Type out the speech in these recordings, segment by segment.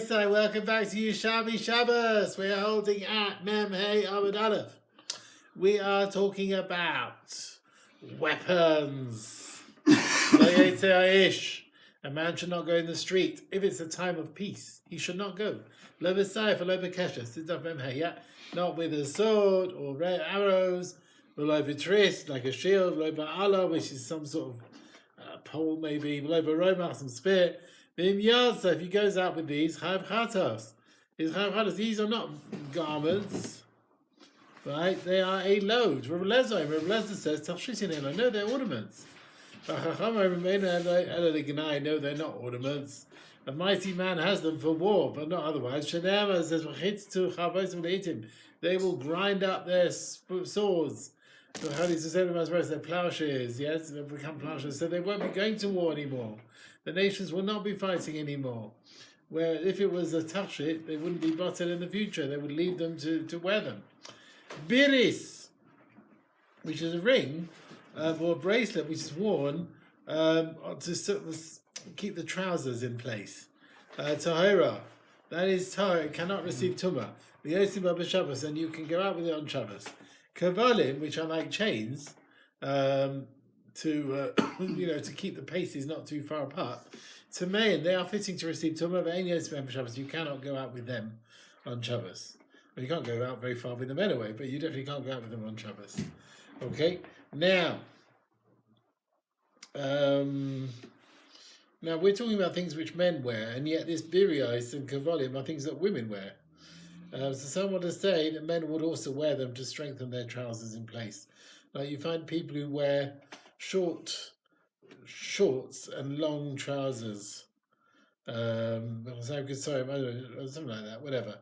Rabbi, welcome back to Yerushalmi Shabbos. We are holding at Mem Hey Amud Aleph. We are talking about weapons. A man should not go in the street. If it's a time of peace, he should not go. Lo b'sayf, lo b'keshes. Not with a sword or red arrows, or lo b'tris, like a shield, lo b'ala, which is some sort of pole maybe, lo b'romach, some spear. So if he goes out with these, these are not garments, right? They are a load. Rabbi Lezer says, no, they're ornaments. No, they're not ornaments. A mighty man has them for war, but not otherwise. They will grind up their swords. Their plowshares, yes, they'll become plowshares. So they won't be going to war anymore. The nations will not be fighting anymore. Where if it was a tachshit, they wouldn't be bottled in the future. They would leave them to wear them. Biris, which is a ring or a bracelet which is worn to keep the trousers in place. Tahira, that is tahir, it cannot receive tumah. The Yosim Shabbos, and you can go out with it on Shabbos. Kavalim, which are like chains, to keep the paces not too far apart. Tamein, they are fitting to receive tumah, but any Yosim Shabbos, you cannot go out with them on Shabbos. Well, you can't go out very far with them anyway, but you definitely can't go out with them on Shabbos. Okay, now we're talking about things which men wear, and yet this birios and kavalim are things that women wear. So someone to say that men would also wear them to strengthen their trousers in place. Like you find people who wear shorts and long trousers. Something like that, whatever.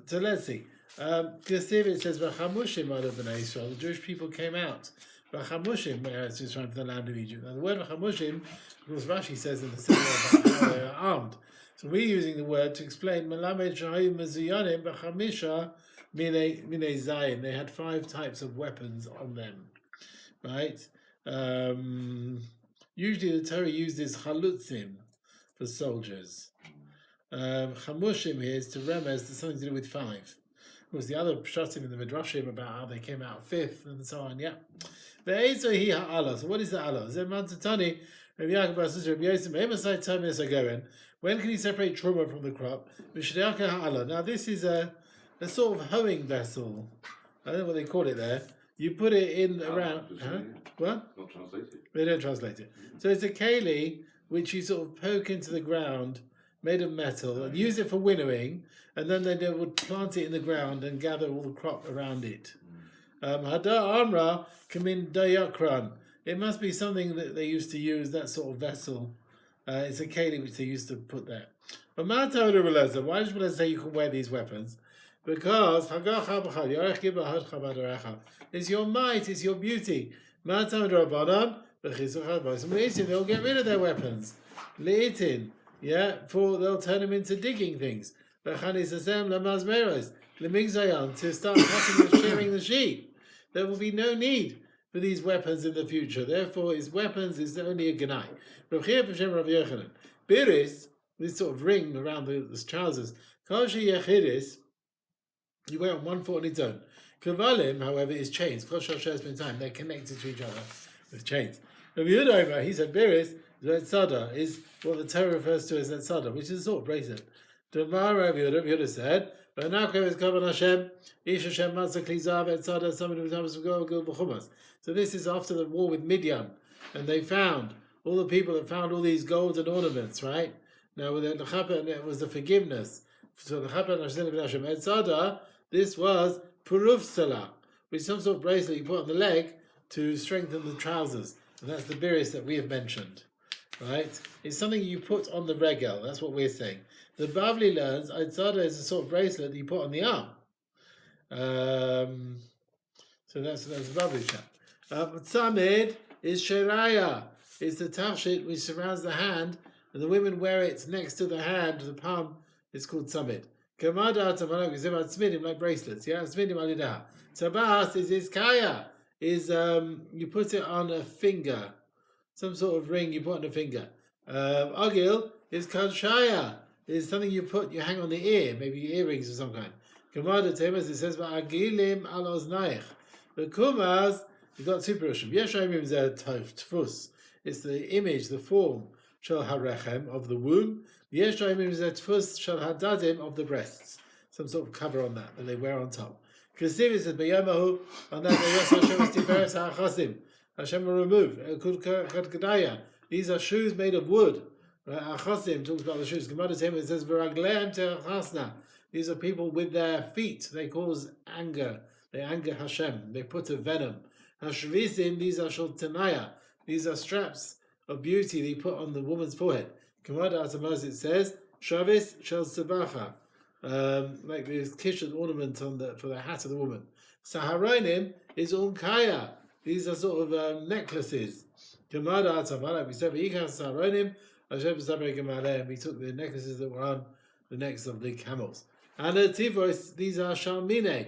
So let's see. Because it says, the Jewish people came out. Vachamushim, it's from the land of Egypt. Now the word vachamushim, of course, Rashi says in the same way about how they are armed. So we're using the word to explain Malamed Shahayu Mazuyanim Bachamisha Mine Zayin. They had 5 types of weapons on them. Right? Usually the Torah uses chalutzim for soldiers. Chamushim here is to remez to something to do with 5. Of course, the other pshatim in the Midrashim about how they came out 5th and so on, yeah. So what is the Allah? When can he separate truma from the crop? Now this is a sort of hoeing vessel. I don't know what they call it there. You put it in around. What? Not translated. They don't translate it. So it's a keli which you sort of poke into the ground, made of metal, and use it for winnowing, and then they would plant it in the ground and gather all the crop around it. Hadar Amra Kamin Dayakran. It must be something that they used to use, that sort of vessel. It's a keli which they used to put there. But why does Beleza say you can wear these weapons? Because it's your might, it's your beauty. They'll get rid of their weapons. They'll turn them into digging things. To start cutting and shearing the sheep. There will be no need for these weapons in the future. Therefore, his weapons is only a ganai. Biris, this sort of ring around the trousers, you wear on one foot on its own. Kavalim, however, is chains. They're connected to each other with chains. He said Biris, Zetzada, is what the Torah refers to as Zetzada, which is a sort of bracelet. Rav Yehuda said, so this is after the war with Midian, and they found all the people that found all these golden ornaments, right? Now with the Chapa, it was the forgiveness. So the Chapa Etzada, this was Puruf Salah, which is some sort of bracelet you put on the leg to strengthen the trousers. And that's the biris that we have mentioned. Right? It's something you put on the regel, that's what we're saying. The Bavli learns Eitzada is a sort of bracelet that you put on the arm. So that's the Bavli chat. Tzamid is Sheraya. It's the tachshit which surrounds the hand, and the women wear it next to the hand, the palm. It's called tzamid. Kamada tamalog is about tzmidim, like bracelets. Yeah, tzmidim alidah. Tabas is iskaya. Is you put it on a finger, some sort of ring you put on a finger. Agil is kanshaya. is something you hang on the ear, maybe earrings of some kind. Gemara Temas, it says, "Va'agilim al oznaich." The kumas, you've got two perushim. Yeshayim zeh tfus. It's the image, the form, shel harechem, of the womb. Yeshayim zeh tfus shel hadadim, of the breasts. Some sort of cover on that they wear on top. Kesiv says, "B'yomahu," on that day, Hashem was tiferes ha'achasim. Hashem will remove. These are shoes made of wood. Right? Achasim talks about the shoes. Gemara Temas says, "V'ragleim te'achasna." These are people with their feet. They cause anger. They anger Hashem. They put a venom. Hashvisim, these are shultanaya. These are straps of beauty they put on the woman's forehead. Gemara Atamaz, it says, Shavis shel sabacha. Like this kishon ornament for the hat of the woman. Saharonim is unkaya. These are sort of necklaces. Gemara Atamaz, like we said, V'yikas saharonim, Hashem sabrei gemalem. We took the necklaces that were on the necks of the camels. And the tivos, these are shalmine,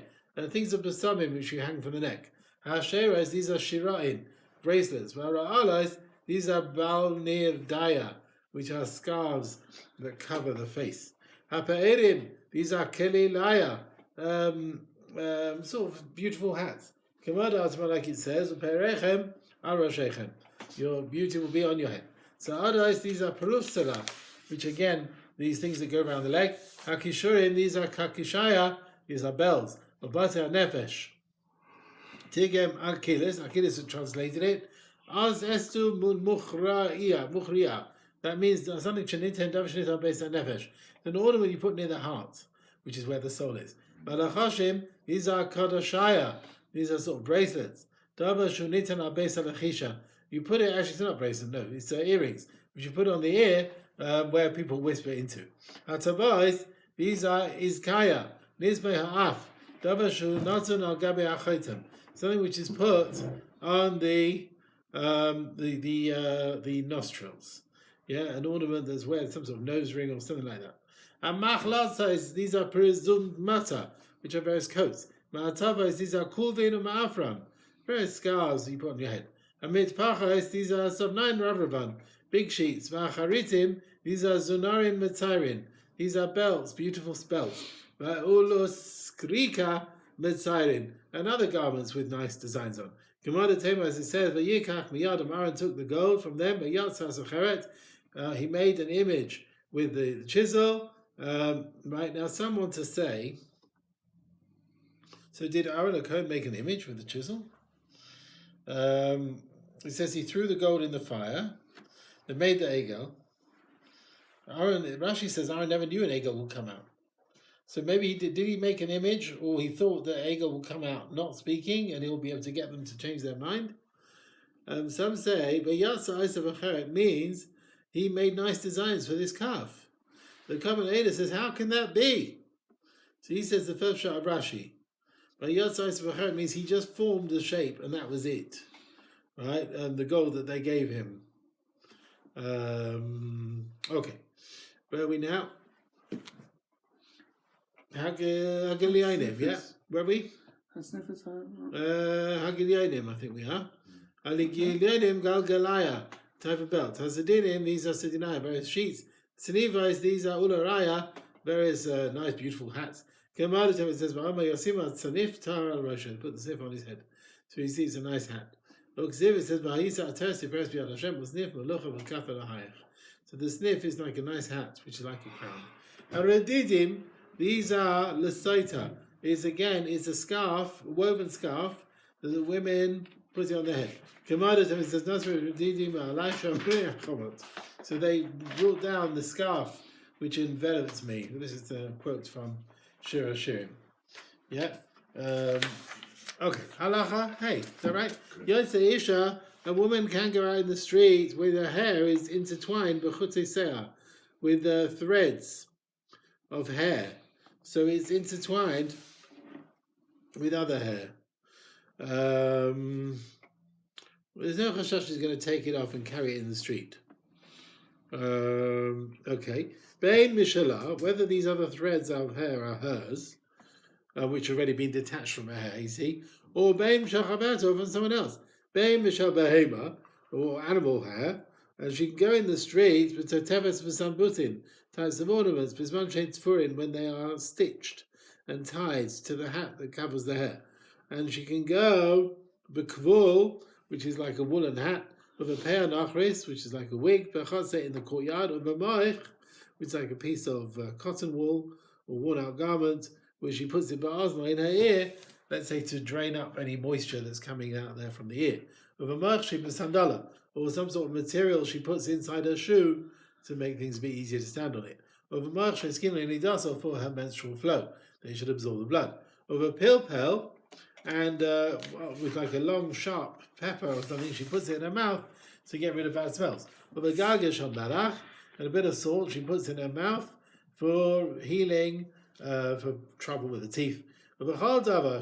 things of besamim which you hang from the neck. Hasheres, these are shira'in, bracelets. Vara'alais, these are balnir daya, which are scarves that cover the face. Hapa'erim, these are kelilaya, sort of beautiful hats. Kamada Atma, like it says, Perechem arashechem, your beauty will be on your head. So otherwise, these are perufsala, which again, these things that go around the leg. Hakishurim, these are kakishaya, these are bells. Obata nefesh. Tigem akilis, akilis has translated it. Az estu mukhriya. That means something chaniten davshnita based on nefesh. An ornament you put near the heart, which is where the soul is. Balachashim, these are kadashaya. These are sort of bracelets. Dava shunitan are based on achisha. You put it, actually it's not bracelet, no, it's earrings, which you put on the ear, where people whisper into. Hatavais, these are izkaya, nizbeh ha'af, davashu natun al gabe achaitem, something which is put on the nostrils. Yeah, an ornament that's wearing some sort of nose ring or something like that. And machlasa, these are perizum mata, which are various coats. Ma'atavais, these are kulvin and ma'afran, various scarves you put on your head. And mitpachais, these are subnine ravravan, big sheets. V'acharitim, these are zunarin metzarin. These are belts, beautiful belts. V'uluskrika metzarin, and other garments with nice designs on. Gemara Tema, as it says, V'yikach miyadam, Aaron took the gold from them, V'yatzas acheret, he made an image with the chisel. Right, now some want to say, so did Aaron Cohen make an image with the chisel? It says he threw the gold in the fire. They made the egel. Rashi says Aaron never knew an egel would come out. So maybe he did he make an image, or he thought the egel would come out not speaking, and he'll be able to get them to change their mind. Some say, but Yatsa Isav Acheret means he made nice designs for this calf. The commentator says, how can that be? So he says the first shot of Rashi. But Yatsa Isav Acheret means he just formed the shape, and that was it. Right? The gold that they gave him. Okay. Where are we now? Hagiliyanim, yeah? Where are we? Hagiliyanim, I think we are. Hagiliyanim Galgalaya, type of belt. Hazadinim, these are Sidinaya, various sheets. Sinivais, these are Ularaya, various nice, beautiful hats. Gemaratim, it says, V'ama Yosima Tzanif Tar al Roshan, put the snif on his head. So he sees a nice hat. Look, Ziv, it says, V'ha'isa Atersi Peres B'yad Hashem, V'snif Melucha V'kaf Elahayach. So the sniff is like a nice hat, which is like a crown. Haredidim, these are lesaita. It's a scarf, a woven scarf that the women put it on their head. So they brought down the scarf which envelops me. This is the quote from Shir HaShirim. Yeah. Okay. Halacha. Hey, is that right? Yotze Isha. A woman can go out in the street with her hair is intertwined with threads of hair. So it's intertwined with other hair. There's no chashash she's going to take it off and carry it in the street. Okay. Bein mishala, whether these other threads of hair are hers, which have already been detached from her hair, you see, or bein shachabato from someone else. Bein mishal behema, or animal hair, and she can go in the street with teves v'sambutin, types of ornaments, bisman shein tfurin, when they are stitched and tied to the hat that covers the hair. And she can go b'kvul, which is like a woolen hat, with a pear nachris, which is like a wig, b'chotze in the courtyard, or b'moich, which is like a piece of cotton wool or worn-out garment, where she puts it ba'azma in her ear, let's say to drain up any moisture that's coming out there from the ear. With a moich, sandala, or some sort of material she puts inside her shoe to make things a bit easier to stand on it. With a moich, skin also for her menstrual flow. They should absorb the blood. With a pilpel, and with like a long, sharp pepper or something, she puts it in her mouth to get rid of bad smells. With a gargish on malach, and a bit of salt she puts in her mouth for healing, for trouble with the teeth. With a chol dava,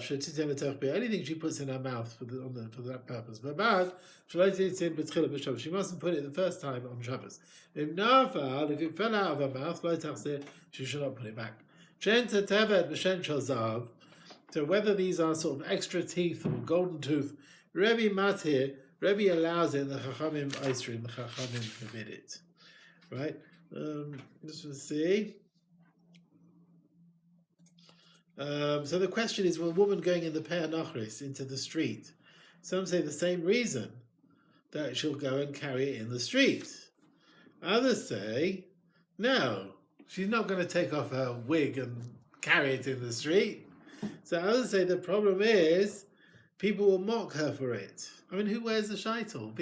anything she puts in her mouth for that purpose. But bad, she mustn't put it the first time on Shabbos. If it fell out of her mouth, she should not put it back. So whether these are sort of extra teeth or golden tooth, Rebbe Matir, Rebbe allows it, the Chachamim Eisrim, the Chachamim forbid it. Right? Let's see. So the question is, when a woman going in the Pe'ah Nachris into the street, some say the same reason, that she'll go and carry it in the street. Others say, no, she's not going to take off her wig and carry it in the street. So others say the problem is people will mock her for it. I mean, who wears a shaitel?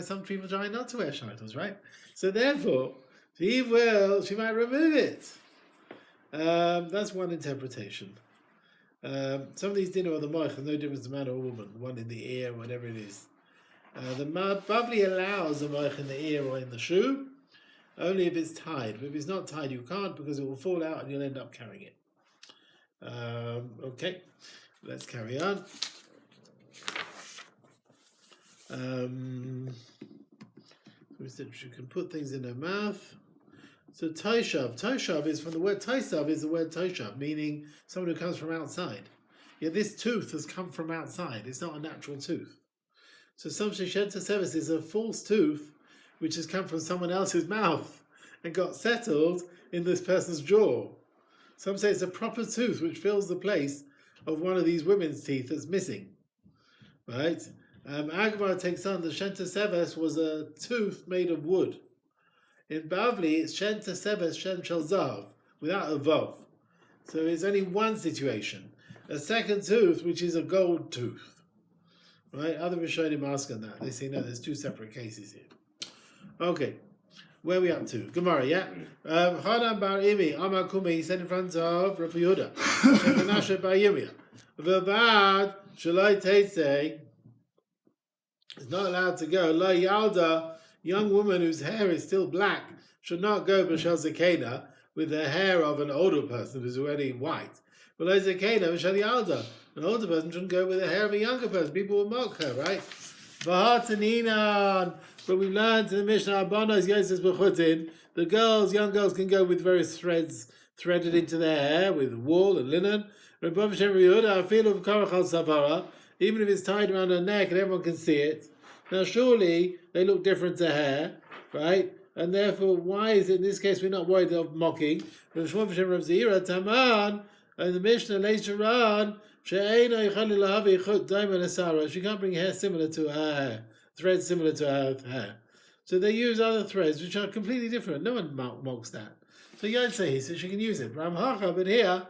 Some people try not to wear shaitels, right? So therefore, she might remove it. That's one interpretation. Some of these dinner of the moich, there's no difference to man or woman, one in the ear, whatever it is. The Bavli allows a moich in the ear or in the shoe, only if it's tied. But if it's not tied, you can't, because it will fall out and you'll end up carrying it. Okay, let's carry on. We said she can put things in her mouth. So Toshav is from the word Tosav, is the word Toshav, meaning someone who comes from outside. Yeah, this tooth has come from outside. It's not a natural tooth. So some Sheshenta Sevis is a false tooth which has come from someone else's mouth and got settled in this person's jaw. Some say it's a proper tooth which fills the place of one of these women's teeth that's missing. Right? Agmar takes on the Shenta Seves was a tooth made of wood. In Bavli, it's Shenta Seves Shem Shel Zav, without a Vav. So it's only one situation. A second tooth, which is a gold tooth. Right? Other Rishonim ask on that. They say, no, there's two separate cases here. Okay. Where are we up to? Gemara, yeah? Hanan bar Imi, Amar Kumi, he said in front of Rav Yehuda. Shemenashe bar Yirmiyah. V'vad, Shalai Teisei, is not allowed to go. La Yalda, young woman whose hair is still black, should not go b'shal Zakena with the hair of an older person who's already white. But La Zakena b'shal Yalda, an older person shouldn't go with the hair of a younger person. People will mock her, right? V'hataninan, but we learned in the Mishnah, Abanos Yosef B'chutin, the young girls can go with various threads threaded into their hair, with wool and linen. Even if it's tied around her neck and everyone can see it. Now surely they look different to hair, right? And therefore, why is it in this case we're not worried of mocking? And the Mishnah later on, she can't bring hair similar to her hair, threads similar to her hair. So they use other threads which are completely different. No one mocks that. So you don't say he says she can use it. But here,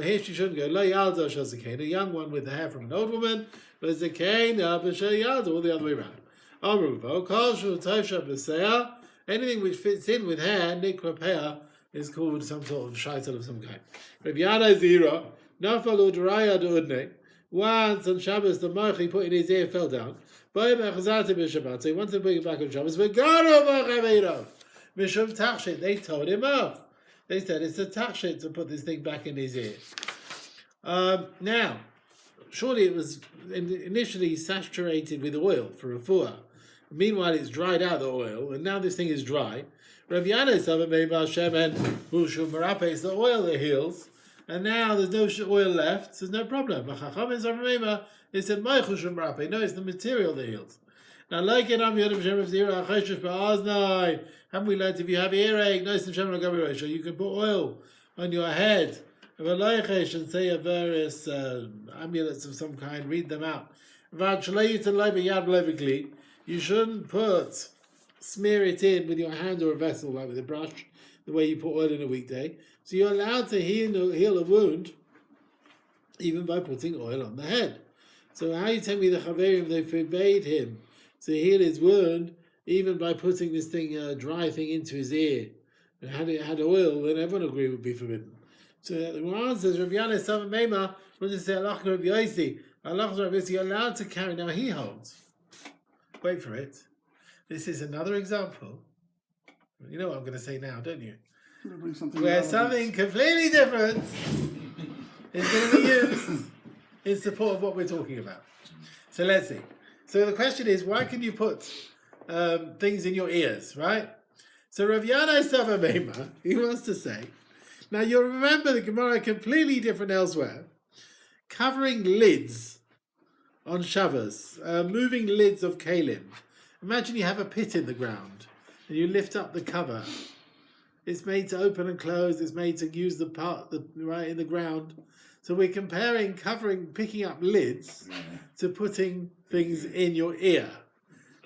here she shouldn't go. A young one with the hair from an old woman, all the other way around. Anything which fits in with hair, nikra is called some sort of shaitel of some kind. Once on Shabbos, the moich he put in his ear fell down. So he wanted to bring it back on Shabbos. They told him off. They said it's a tachshit to put this thing back in his ear. Now, surely it was initially saturated with oil for refuah. Meanwhile, it's dried out the oil, and now this thing is dry. Rav Yana said, it's the oil that heals, and now there's no oil left, so there's no problem. They said, no, it's the material that heals. Now, like it, I'm Yodam Shem of Zira, Choshesh Ba'aznai. Haven't we learned if you have earache, nice and Shem Lagabi, you can put oil on your head. And say various amulets of some kind, read them out. You shouldn't smear it in with your hand or a vessel, like with a brush, the way you put oil in a weekday. So you're allowed to heal a wound even by putting oil on the head. So how you tell me the Chaverim, they forbade him to heal his wound even by putting this thing, dry thing into his ear, and had oil, then everyone agreed would be forbidden. So the Quran says, Rabbi Yana Sava Meima, what does it say? Allah Rabbi Yossi. Allah Rabbi Yossi, you're allowed to carry. Now he holds. Wait for it. This is another example. You know what I'm going to say now, don't you? Where something completely different is going to be used in support of what we're talking about. So let's see. So the question is, why can you put things in your ears, right? So Rav Yana Sava Meima, he wants to say, now you'll remember the Gemara completely different elsewhere, covering lids on Shabbos, moving lids of kalim. Imagine you have a pit in the ground and you lift up the cover. It's made to open and close. It's made to use the part right in the ground. So we're comparing picking up lids to putting things in your ear,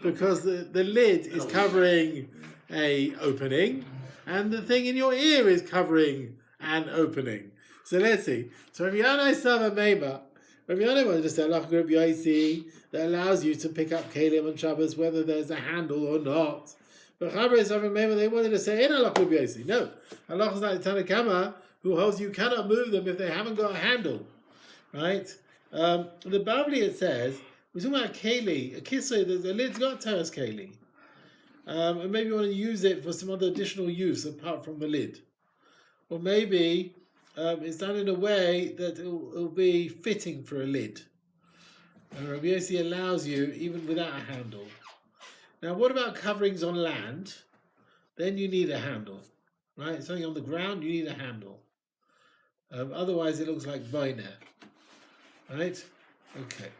because the lid is covering a opening and the thing in your ear is covering an opening. So let's see. So Rabbi Yana Sava Meima, Rabbi Yana wanted to say Allah Rabbi Yossi, that allows you to pick up kalim on Shabbos whether there's a handle or not. But Chavrei Sava Meima, they wanted to say in Allah Rabbi Yossi. No, Allah is like the Tanakama who holds you cannot move them if they haven't got a handle, right? The Bavli, it says, we're talking about keli, a kisser, the lid's got teres keli. And maybe you want to use it for some other additional use apart from the lid. Or maybe it's done in a way that it'll be fitting for a lid. And Rabbi Yossi allows you even without a handle. Now, what about coverings on land? Then you need a handle, right? Something on the ground, you need a handle. Otherwise, it looks like biner, right? Okay.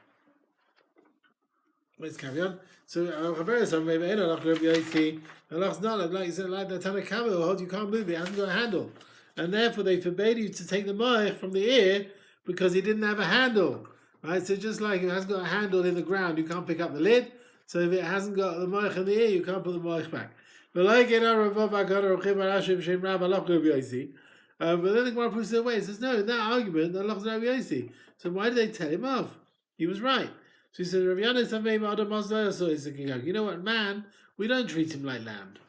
Let's carry on. So, Allah's not like you said, like the Tanakama who holds you can't move it, it hasn't got a handle. And therefore, they forbade you to take the moich from the ear because he didn't have a handle. Right? So, just like it hasn't got a handle in the ground, you can't pick up the lid. So, if it hasn't got the moich in the ear, you can't put the moich back. But like it, but then the Gemara proves it away. It says, no, in that argument, Allah's Rabbi Yossi. So, why did they tell him off? He was right. So he said, Rabbi Yana is you know what, man, we don't treat him like land.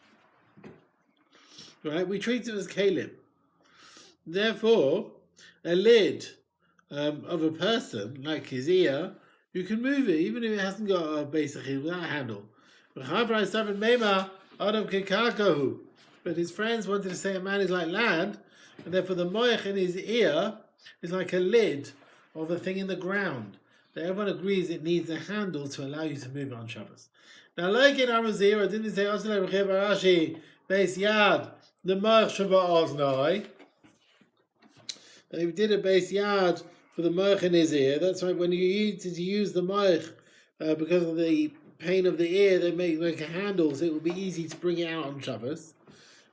Right? We treat him as kalim. Therefore, a lid of a person, like his ear, you can move it, even if it hasn't got a basically without a handle. But his friends wanted to say a man is like land, and therefore the moich in his ear is like a lid of a thing in the ground. That everyone agrees it needs a handle to allow you to move it on Shabbos. Now, like in Arazir, didn't he say, Beis Yad, the moich Shabbat They did a Beis Yad for the moich in his ear. That's why when you needed to use the moich, because of the pain of the ear, they make like a handle, so it would be easy to bring it out on Shabbos.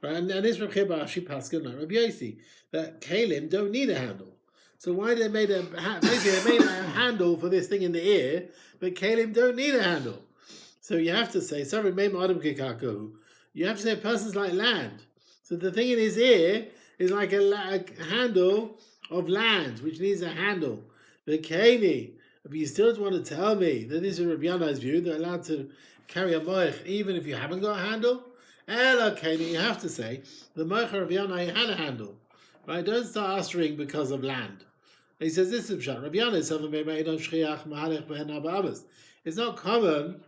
Right? And this Rabbi Ashi Pascal, like Rabbi Yossi, that kalim don't need a handle. So why they made a handle for this thing in the ear, but kalim don't need a handle. So you have to say, sorry, you have to say a person's like land. So the thing in his ear is like a handle of land, which needs a handle. But Kani, if you still want to tell me that this is Rabbi Yana's view, they're allowed to carry a moich even if you haven't got a handle. Kani, you have to say the moich of Rabbi Yana had a handle. Right? Don't start ushering because of land. And he says this is Rabbi Yana. It's not common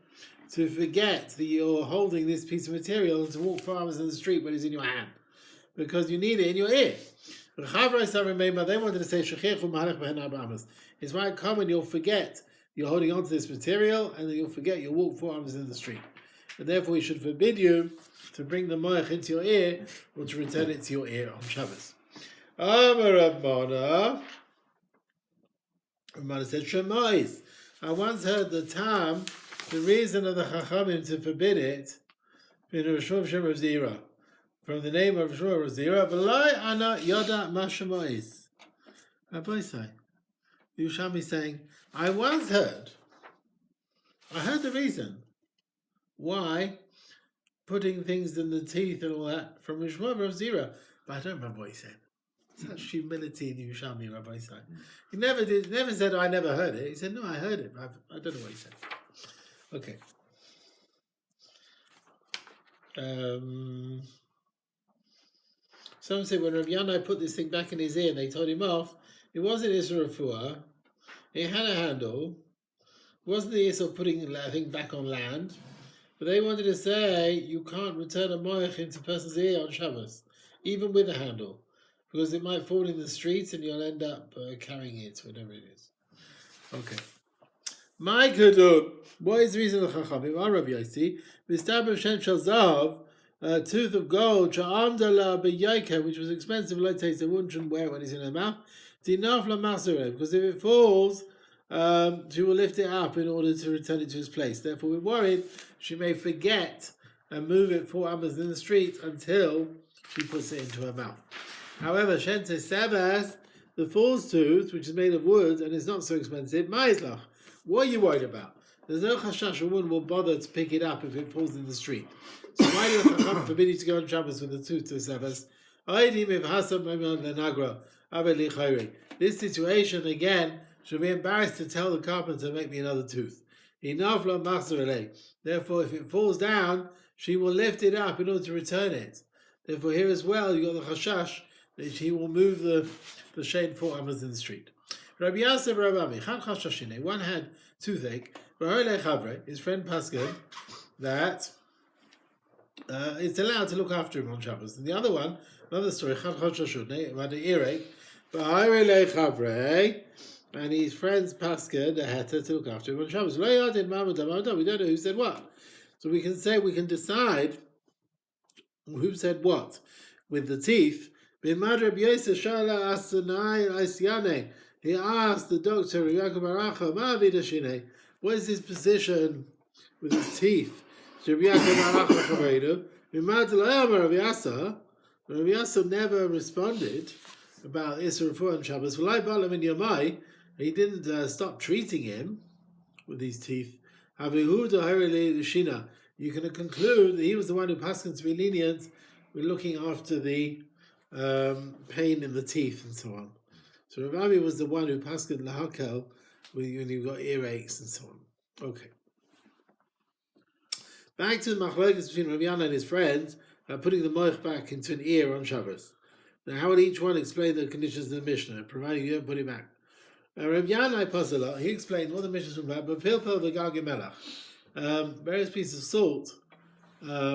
to forget that you're holding this piece of material and to walk 4 hours in the street when it's in your hand, because you need it in your ear. They wanted to say it's quite common you'll forget you're holding on to this material, and then you'll forget you'll walk 4 hours in the street. And therefore we should forbid you to bring the moich into your ear or to return it to your ear on Shabbos. Ramana said, Shemais. I once heard the term the reason of the Chachamim to forbid it in Yerushalmi Shabbos Daf from the name of Yerushalmi Shabbos Daf, V'lai ana yoda ma shemo is. Rabbi say, Yerushalmi saying, I once heard the reason why putting things in the teeth and all that from Yerushalmi Shabbos Daf, but I don't remember what he said. Such humility in Yerushalmi, Rabbi say. He never said, I never heard it. He said, no, I heard it. I don't know what he said. Okay. Some say when Rav Yanai put this thing back in his ear and they told him off, it wasn't Isra Refuah. It had a handle. It wasn't the issue of putting a thing back on land. But they wanted to say you can't return a moich into a person's ear on Shabbos, even with a handle, because it might fall in the streets and you'll end up carrying it, whatever it is. Okay. My good, what is the reason of the Chachamim? Harav YCD Cohen Zav, a tooth of gold, which was expensive, like taste, the woman shouldn't wear it when it's in her mouth. Because if it falls, she will lift it up in order to return it to its place. Therefore, we're worried she may forget and move it 4 hours in the street until she puts it into her mouth. However, Shente Sebas, the false tooth, which is made of wood and is not so expensive, Ma'izlach. What are you worried about? There's no chashash a woman will bother to pick it up if it falls in the street. So why do the Chacham forbid you to go on Shabbos with the tooth to Sebas? This situation, again, should be embarrassed to tell the carpenter, make me another tooth. Therefore, if it falls down, she will lift it up in order to return it. Therefore, here as well, you got the chashash that she will move the shade 4 hours in the street. Rabbi Yasser Rabami, one had toothache, his friend Pascal, that it's allowed to look after him on Shabbos. And the other one, another story, had an earache, and his friends Pascal, the Heta, to look after him on Shabbos. We don't know who said what. So we can decide who said what. With the teeth, he asked the doctor, what is his position with his teeth? Rabbi Yasser never responded about Isra Refuah on Shabbos. He didn't stop treating him with his teeth. You can conclude that he was the one who passed him to be lenient with looking after the pain in the teeth and so on. So Rav Ami was the one who passed in lahakel when you got earaches and so on. Okay. Back to the machlokes between Rav Yana and his friends, putting the moich back into an ear on Shabbos. Now, how would each one explain the conditions of the Mishnah, providing you don't put it back? Rav Yana Pasala, he explained what the Mishnah is about, but pilpel v'gagi melach, various pieces of salt,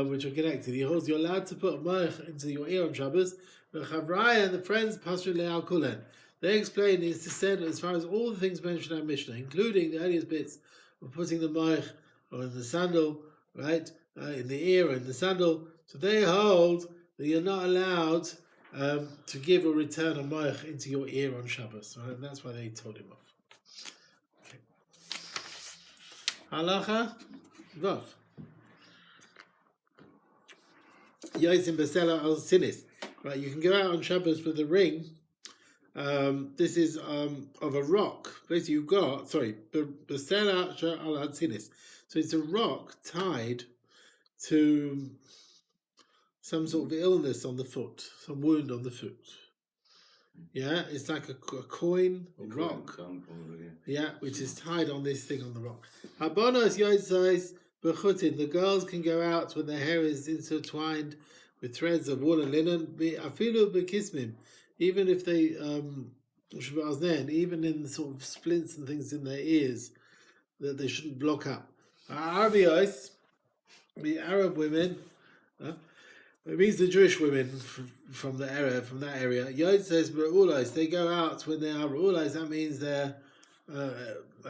which are connected. He holds you're allowed to put moich into your ear on Shabbos. The Chavraya and the friends pastor le'al kulen. They explain it's said as far as all the things mentioned in Mishnah, including the earliest bits of putting the moich or in the sandal, right, in the ear or in the sandal. So they hold that you're not allowed to give or return a moich into your ear on Shabbos, right? And that's why they told him off. Okay. Halacha Vav. Yoitzim Besela al Sinis. Right, you can go out on Shabbos with a ring. This is of a rock. Basically, you've got Besela al Sinis. So it's a rock tied to some sort of illness on the foot, some wound on the foot. Yeah, it's like a coin, a rock. Yeah, which is tied on this thing on the rock. Habonos yotzais b'chutin. The girls can go out when their hair is intertwined with threads of wool and linen. Afilu b'kismim, even if they even in sort of splints and things in their ears that they shouldn't block up. Arabiyos, the Arab women. It means the Jewish women from that area. Yod says Ra'ulais, they go out when they are Ra'ulais, that means they're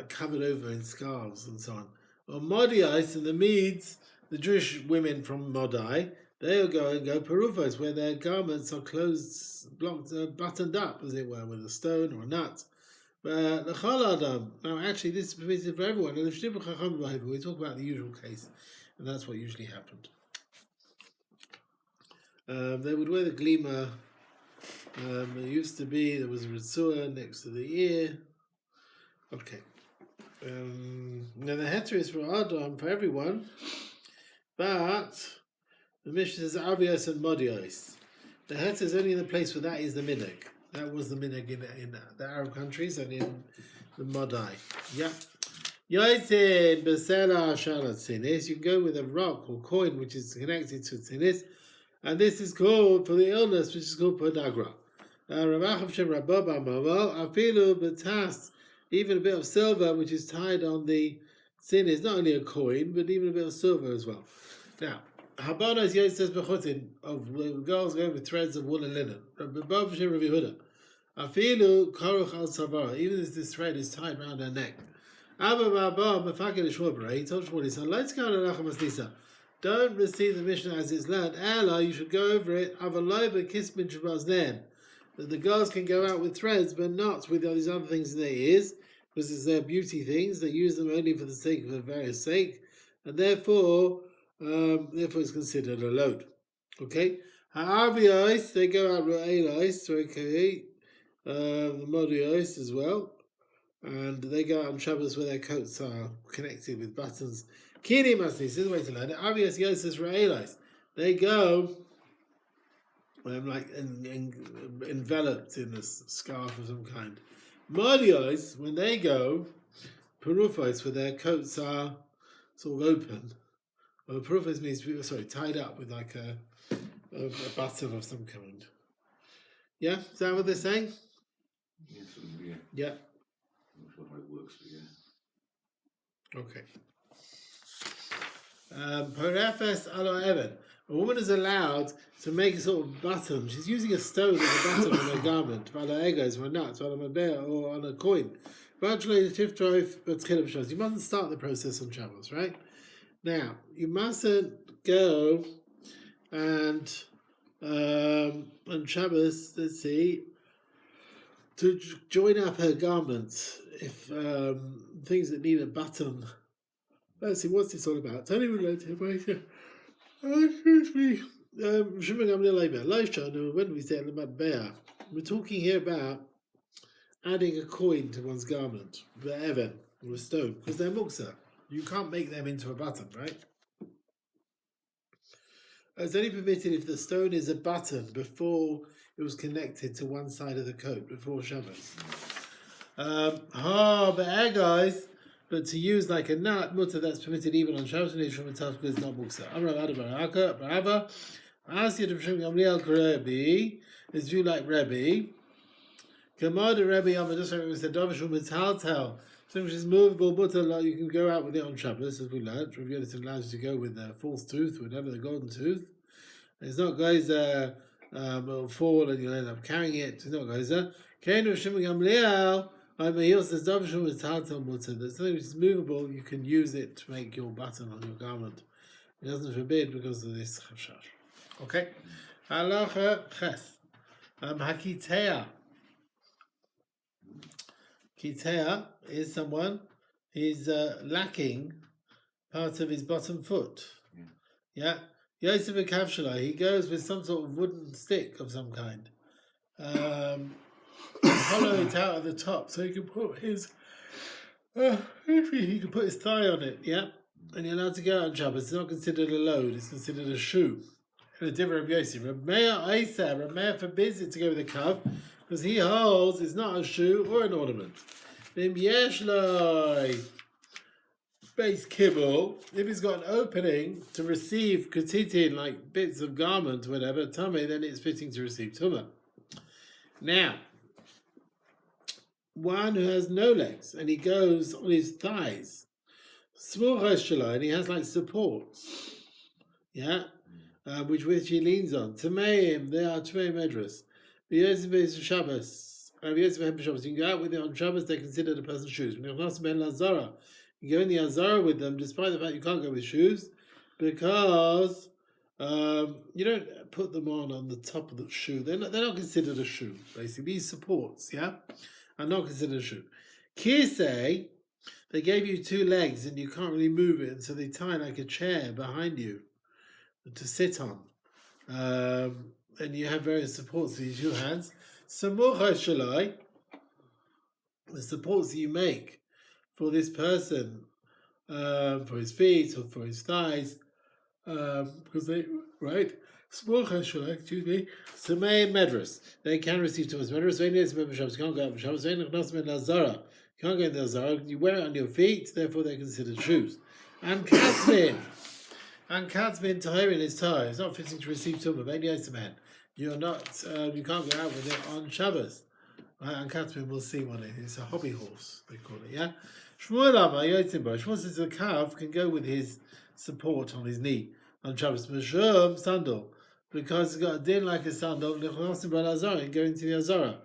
covered over in scarves and so on. Or Modiais and the Medes, the Jewish women from Modai, they'll go Perufos, where their garments are closed, buttoned up, as it were, with a stone or a nut. L'chol adam. Now, actually, this is permitted for everyone. And we talk about the usual case, and that's what usually happened. They would wear the glima. There used to be, there was a ritzua next to the ear. Okay. Now the heter is for Adam, for everyone, but the Mishnah says Avios and Modios. The heter is only in the place where that is the minhag. That was the minhag in the Arab countries and in the Modai. Yeah. Yoitzin Besela Shalat Sinis. You can go with a rock or coin which is connected to Sinis, and this is called, for the illness, which is called Podagra. Even a bit of silver which is tied on the sin is not only a coin, but even a bit of silver as well. Now, Habanos Yosef Bechutin of girls going with threads of wool and linen. Even if this thread is tied around her neck. He told Shmuel, he said, don't receive the Mishnah as it's learned. Ella, you should go over it. That the girls can go out with threads, but not with all these other things in their ears, because it's their beauty things. They use them only for the sake of a various sake, and therefore it's considered a load. Okay. Ha'avios, they go out ra'elos, okay. The modios as well, and they go out on Shabbos where their coats are connected with buttons. Kini masni, this is the way to learn it. Avios yosef ra'elos, they go like enveloped in a scarf of some kind. Modios, when they go, perufos, where their coats are sort of open. Well, perufos means, tied up with like a button of some kind. Yeah, is that what they're saying? Yeah. Yeah. I'm not sure how it works, but yeah. Okay. Perefes alo even. A woman is allowed to make a sort of button. She's using a stone as a button on her garment, or on a coin. You mustn't start the process on Shabbos, right? Now, you mustn't go and on Shabbos, let's see, to join up her garments if things that need a button. Let's see, what's this all about? Tell me relative. Excuse me. When we say about bear, we're talking here about adding a coin to one's garment, or a stone, because they're muksa. You can't make them into a button, right? It's only permitted if the stone is a button before it was connected to one side of the coat, before Shabbos. Guys. But to use like a nut, mutter, that's permitted even on Shabbos, because it's not muksa. Ask you to Rebbe, is view like Rebbe. Kamada Rebbe, just like we said, something which is movable, mutter, you can go out with it on Shabbos, as we learned. Rebbe allows you to go with the false tooth, whatever, the golden tooth. And it's not guys it'll fall and you'll end up carrying it. It's not guys Kenu Shimon Gamliel. He also says, that something which is movable, you can use it to make your button on your garment. It doesn't forbid because of this chashash. Okay? Halacha ches. Hakitea. Kitea is someone, he's lacking part of his bottom foot. Yeah? Yosef Kavshala, he goes with some sort of wooden stick of some kind. Hollow it out at the top so he can put his he can put his thigh on it, yeah? And you're allowed to go out on Shabbos. It's not considered a load, it's considered a shoe. And a different Rabbi Yossi. Rabbi Meir forbids it to go with a cuff because he holds it's not a shoe or an ornament. Base kibble, if it's got an opening to receive katitin, like bits of garment, whatever, tummy, then it's fitting to receive tumah. Now, one who has no legs and he goes on his thighs, small and he has like supports, yeah, which he leans on. Tameim, they are Tameim Medras. Shabbos. You can go out with it on Shabbos, they're considered a person's shoes. When you go in the Azara with them, despite the fact you can't go with shoes, because you don't put them on the top of the shoe. They're not considered a shoe, basically. These supports, yeah? are not considered a shoe. Kisei, they gave you 2 legs and you can't really move it, and so they tie like a chair behind you to sit on. And you have various supports for your 2 hands. Samucha shalai, the supports that you make for this person, for his feet or for his thighs, because they, right? Excuse me. Samay Medras. They can receive Tumas Medras. Shabbos can't go out for Shabbos. Can't go in the Azara. You wear it on your feet, therefore they're considered shoes. And Katzmin. And Katzmin Tahirin is tie. It's not fitting to receive Tumah. You're not, you can't go out with it on Shabbos. Right? And Katzmin, we'll see what it is. It's a hobby horse, they call it, yeah? Shmuel says the calf can go with his support on his knee on Shabbos. Meshum, sandal. Because it's got a din like a sandal, and go into the Azara.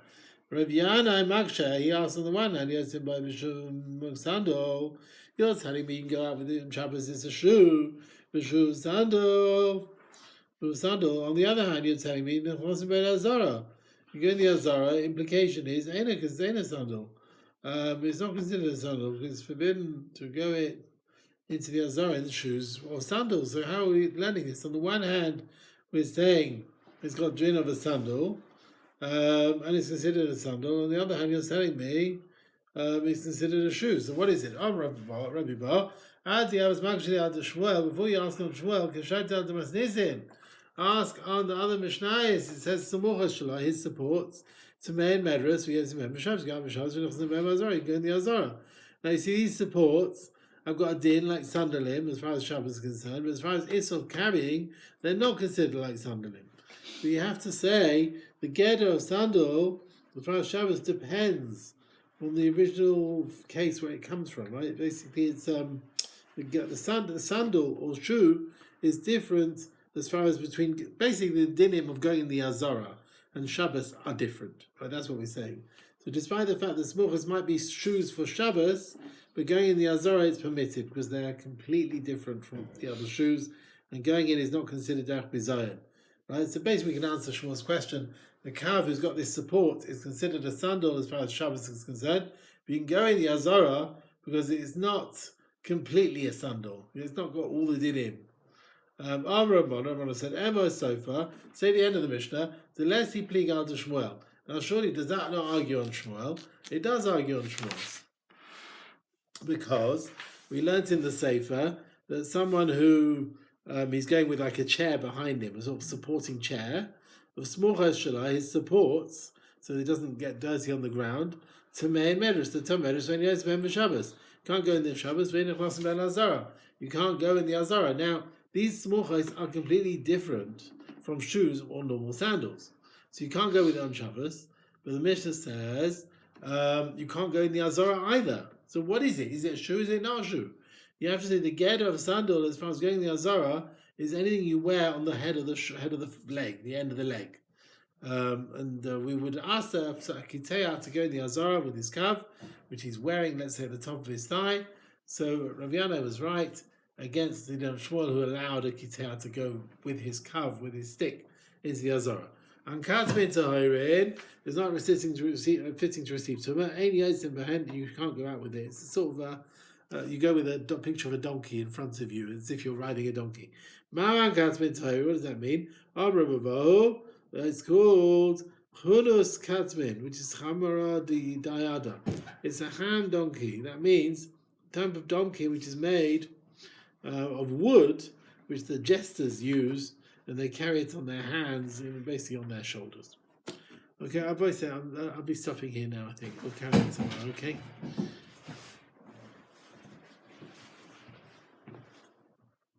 Rav Yana Maksha, he asked on the one hand, Yotzim by Meshum sandal. You're telling me you can go out with it on Shabbos, it's a shoe. Meshum sandal. On the other hand, you're telling me you go in the Azara, implication is because it's a sandal. It's not considered a sandal because it's forbidden to go into the Azara in shoes or sandals. So how are we learning this? On the one hand, we're saying it's got din of a sandal, and it's considered a sandal. On the other hand, you're telling me it's considered a shoe. So what is it? Rabbi Bar. Before you ask on Shmuel, ask on the other Mishnayos. It says his supports to main medras. We have you go in the Azara. Now you see these supports. I've got a din like sandalim as far as Shabbos is concerned, but as far as Issur carrying, they're not considered like sandalim. So you have to say the gedder of sandal as far as Shabbos depends on the original case where it comes from, right? Basically, it's the sandal or shoe is different as far as between basically the dinim of going in the Azara and Shabbos are different, right? That's what we're saying. So despite the fact that smuchas might be shoes for Shabbos, but going in the Azara is permitted because they are completely different from the other shoes, and going in is not considered derech bizayon. Right? So basically we can answer Shmuel's question. The calf who's got this support is considered a sandal as far as Shabbos is concerned, but you can go in the Azara because it is not completely a sandal. It's not got all the dinim. Ramana said, Emo Sofa, say the end of the Mishnah, the less he plig al to Shmuel. Now surely does that not argue on Shmuel? It does argue on Shmuel. Because we learnt in the Sefer that someone who he's going with like a chair behind him, a sort of supporting chair, of Smuchas Shalai, his supports, so he doesn't get dirty on the ground, to Mein Medras, the Tom Medras, when he has Member Shabbos. Can't go in the Shabbos, you can't go in the Azara. Now, these smuchos are completely different from shoes or normal sandals. So you can't go with it on Shabbos, but the Mishnah says you can't go in the Azara either. So what is it? Is it a shoe? Is it not a shoe? You have to say the gedder of a sandal, as far as going in the Azara, is anything you wear on the head of the leg, the end of the leg. We would ask the Kiteya to go in the Azara with his kav, which he's wearing, let's say, at the top of his thigh. So Rav Yana was right against the Shmuel who allowed a Kiteya to go with his kav, with his stick, into the Azara. And Katzmin Tahirin is not fitting to receive Tumah. Any Yotzim behind you can't go out with it. It's sort of you go with a picture of a donkey in front of you, as if you're riding a donkey. Maran Katzmin Tahirin, what does that mean? It's called Hunus Katzmin, which is Chamara di Dayada. It's a hand donkey. That means a type of donkey which is made of wood, which the jesters use, and they carry it on their hands and basically on their shoulders. Okay, I'll be stopping here now, I think. We'll carry on tomorrow, okay?